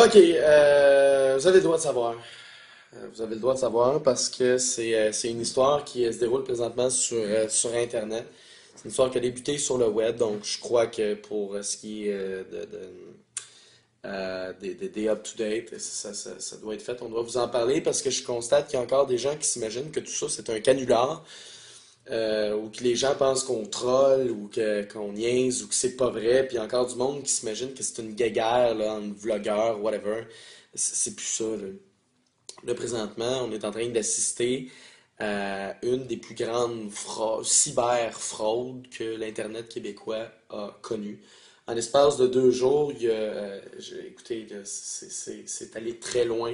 Ok, vous avez le droit de savoir. Vous avez le droit de savoir parce que c'est une histoire qui se déroule présentement sur Internet. C'est une histoire qui a débuté sur le web, donc je crois que pour ce qui est des up-to-date, ça doit être fait. On doit vous en parler parce que je constate qu'il y a encore des gens qui s'imaginent que tout ça c'est un canular, ou que les gens pensent qu'on troll ou qu'on niaise ou que c'est pas vrai, puis il y a encore du monde qui s'imagine que c'est une guéguerre là, entre vlogueurs, whatever. C'est plus ça, là. Là, présentement, on est en train d'assister à une des plus grandes cyber-fraudes que l'Internet québécois a connue. En l'espace de 2 jours, écoutez, là, c'est allé très loin.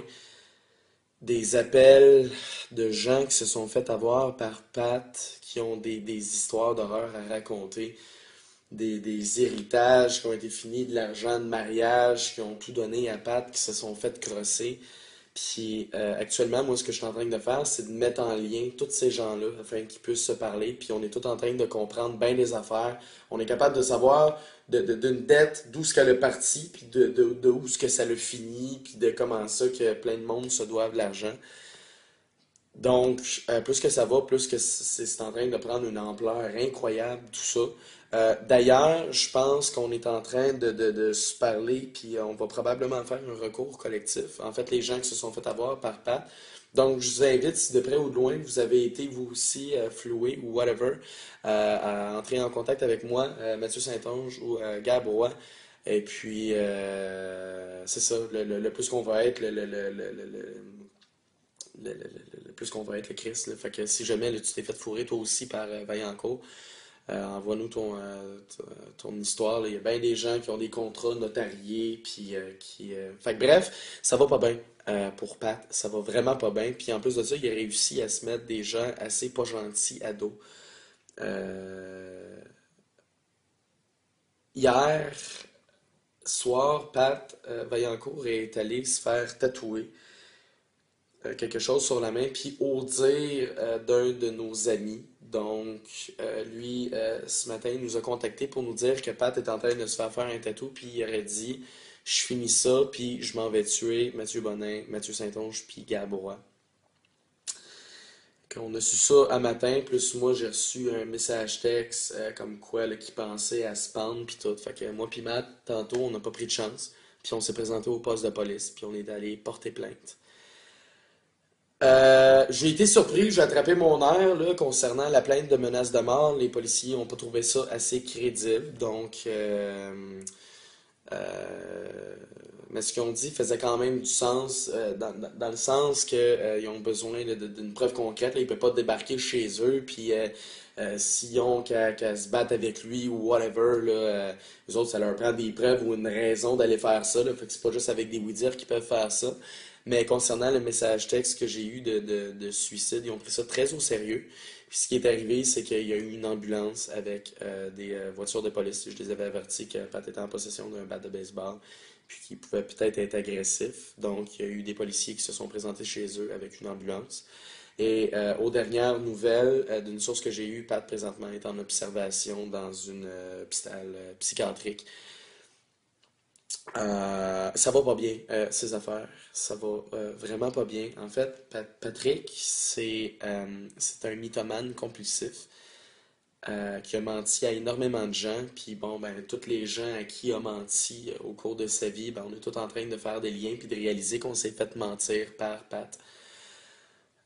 Des appels de gens qui se sont fait avoir par Pat, qui ont des histoires d'horreur à raconter, des héritages qui ont été finis, de l'argent de mariage, qui ont tout donné à Pat, qui se sont fait crosser. Puis actuellement, moi, ce que je suis en train de faire, c'est de mettre en lien tous ces gens-là afin qu'ils puissent se parler. Puis on est tous en train de comprendre bien les affaires. On est capable de savoir d'une dette, d'où ce qu'elle a parti, puis de où ce que ça le finit, puis de comment ça que plein de monde se doivent de l'argent. Donc, plus que ça va, plus que c'est en train de prendre une ampleur incroyable, tout ça. D'ailleurs, je pense qu'on est en train de se parler, puis on va probablement faire un recours collectif. En fait, les gens qui se sont fait avoir par Pat. Donc, je vous invite, si de près ou de loin, vous avez été vous aussi floué ou whatever, à entrer en contact avec moi, Mathieu Saint-Onge ou Gab Roy. Et puis, c'est ça, le plus qu'on va être, le plus qu'on va être le Christ. Là. Fait que si jamais là, tu t'es fait fourrer toi aussi par Vaillancourt, envoie-nous ton histoire. Là. Il y a bien des gens qui ont des contrats notariés, puis Fait que bref, ça va pas bien pour Pat. Ça va vraiment pas bien. Puis en plus de ça, il a réussi à se mettre des gens assez pas gentils à dos. Euh, Hier soir, Pat Vaillancourt est allé se faire tatouer quelque chose sur la main, puis au dire d'un de nos amis. Donc, lui, ce matin, il nous a contacté pour nous dire que Pat est en train de se faire un tatou, puis il aurait dit, je finis ça, puis je m'en vais tuer Mathieu Bonin, Mathieu Saint-Onge, puis Gabrois. Quand on a su ça à matin, plus moi j'ai reçu un message texte comme quoi là, qui pensait à se pendre puis tout. Fait que moi puis Matt, tantôt, on n'a pas pris de chance. Puis on s'est présenté au poste de police, puis on est allé porter plainte. J'ai été surpris, j'ai attrapé mon air là, concernant la plainte de menace de mort. Les policiers n'ont pas trouvé ça assez crédible. Donc, euh, mais ce qu'ils ont dit faisait quand même du sens, dans le sens qu'ils ont besoin là, d'une preuve concrète. Là, ils ne peuvent pas débarquer chez eux, puis s'ils ont qu'à se battre avec lui ou whatever, là, eux autres, ça leur prend des preuves ou une raison d'aller faire ça. Là, fait que c'est pas juste avec des oui-dire qu'ils peuvent faire ça. Mais concernant le message texte que j'ai eu de suicide, ils ont pris ça très au sérieux. Puis ce qui est arrivé, c'est qu'il y a eu une ambulance avec des voitures de police. Je les avais avertis que Pat était en possession d'un bat de baseball, puis qu'il pouvait peut-être être agressif. Donc il y a eu des policiers qui se sont présentés chez eux avec une ambulance. Et aux dernières nouvelles, d'une source que j'ai eue, Pat présentement est en observation dans une hôpital psychiatrique. Ça va pas bien, ces affaires. Ça va vraiment pas bien. En fait, Patrick, c'est un mythomane compulsif qui a menti à énormément de gens. Puis bon, ben, tous les gens à qui il a menti au cours de sa vie, ben, on est tous en train de faire des liens puis de réaliser qu'on s'est fait mentir par Pat.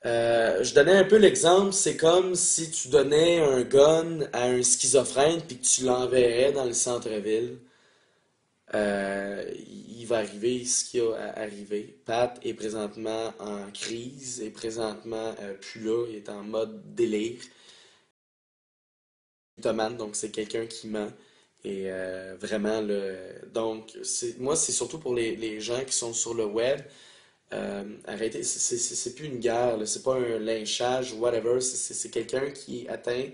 Je donnais un peu l'exemple, c'est comme si tu donnais un gun à un schizophrène puis que tu l'enverrais dans le centre-ville. Il va arriver ce qui a arrivé. Pat est présentement en crise, est présentement plus là, il est en mode délire. Mythomane, donc c'est quelqu'un qui ment. Et vraiment, donc, moi, c'est surtout pour les gens qui sont sur le web. Arrêtez, c'est plus une guerre, là, c'est pas un lynchage ou whatever, c'est quelqu'un qui est atteint,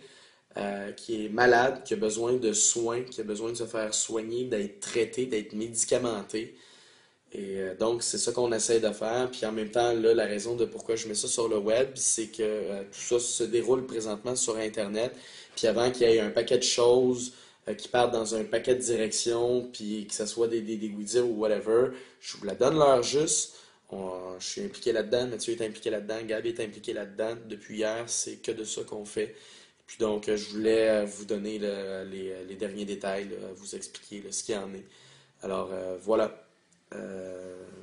qui est malade, qui a besoin de soins, qui a besoin de se faire soigner, d'être traité, d'être médicamenté. Et donc, c'est ça qu'on essaie de faire. Puis en même temps, là, la raison de pourquoi je mets ça sur le web, c'est que tout ça se déroule présentement sur Internet. Puis avant qu'il y ait un paquet de choses qui partent dans un paquet de directions, puis que ce soit des oui-dire ou whatever, je vous la donne l'heure juste. Je suis impliqué là-dedans, Mathieu est impliqué là-dedans, Gabi est impliqué là-dedans. Depuis hier, c'est que de ça qu'on fait. Puis donc, je voulais vous donner les derniers détails, là, vous expliquer là, ce qu'il y en est. Alors, voilà.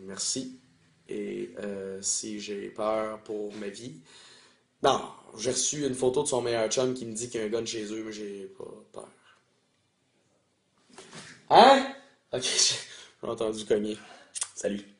Merci. Et si j'ai peur pour ma vie, non, j'ai reçu une photo de son meilleur chum qui me dit qu'il y a un gun chez eux, mais j'ai pas peur. Hein? Ok, j'ai entendu cogner. Salut.